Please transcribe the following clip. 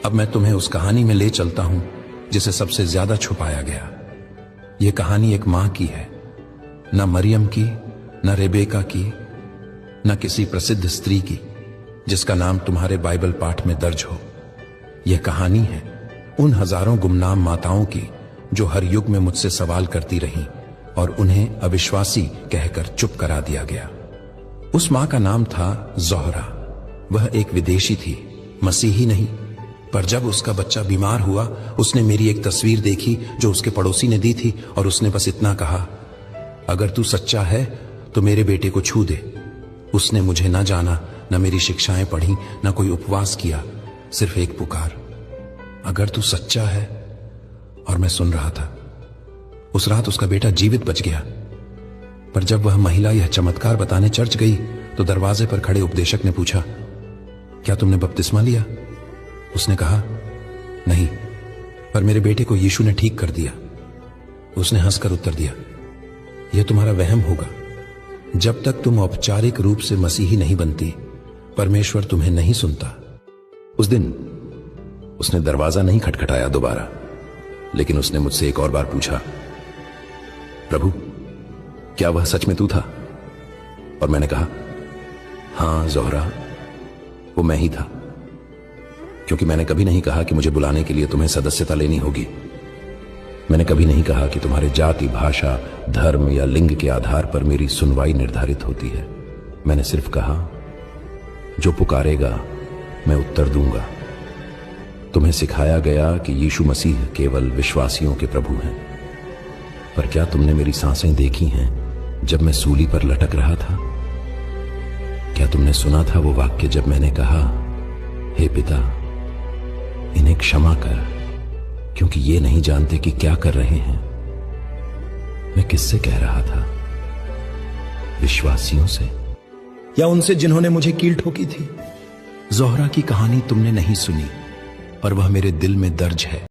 अब मैं तुम्हें उस कहानी में ले चलता हूं जिसे सबसे ज्यादा छुपाया गया। यह कहानी एक मां की है, न मरियम की, न रेबेका की, न किसी प्रसिद्ध स्त्री की जिसका नाम तुम्हारे बाइबल पाठ में दर्ज हो। यह कहानी है उन हजारों गुमनाम माताओं की जो हर युग में मुझसे सवाल करती रहीं और उन्हें अविश्वासी कहकर चुप करा दिया गया। उस मां का नाम था ज़ोहरा। वह एक विदेशी थी, मसीही नहीं। पर जब उसका बच्चा बीमार हुआ, उसने मेरी एक तस्वीर देखी जो उसके पड़ोसी ने दी थी और उसने बस इतना कहा, अगर तू सच्चा है तो मेरे बेटे को छू दे। उसने मुझे न जाना, न मेरी शिक्षाएं पढ़ी, न कोई उपवास किया, सिर्फ एक पुकार, अगर तू सच्चा है। और मैं सुन रहा था। उस रात उसका बेटा जीवित बच गया। पर जब वह महिला यह चमत्कार बताने चर्च गई तो दरवाजे पर खड़े उपदेशक ने पूछा, क्या तुमने बपतिस्मा लिया? उसने कहा, नहीं, पर मेरे बेटे को यीशु ने ठीक कर दिया। उसने हंसकर उत्तर दिया, यह तुम्हारा वहम होगा। जब तक तुम औपचारिक रूप से मसीही नहीं बनती, परमेश्वर तुम्हें नहीं सुनता। उस दिन उसने दरवाजा नहीं खटखटाया दोबारा, लेकिन उसने मुझसे एक और बार पूछा, प्रभु, क्या वह सच में तू था? और मैंने कहा, हां ज़ोहरा, वो मैं ही था। क्योंकि मैंने कभी नहीं कहा कि मुझे बुलाने के लिए तुम्हें सदस्यता लेनी होगी। मैंने कभी नहीं कहा कि तुम्हारे जाति, भाषा, धर्म या लिंग के आधार पर मेरी सुनवाई निर्धारित होती है। मैंने सिर्फ कहा, जो पुकारेगा मैं उत्तर दूंगा। तुम्हें सिखाया गया कि यीशु मसीह केवल विश्वासियों के प्रभु हैं। पर क्या तुमने मेरी सांसें देखी हैं जब मैं सूली पर लटक रहा था? क्या तुमने सुना था वो वाक्य जब मैंने कहा, हे पिता, इन्हें क्षमा कर, क्योंकि ये नहीं जानते कि क्या कर रहे हैं? मैं किससे कह रहा था? विश्वासियों से, या उनसे जिन्होंने मुझे कील ठोकी थी? ज़ोहरा की कहानी तुमने नहीं सुनी, पर वह मेरे दिल में दर्ज है।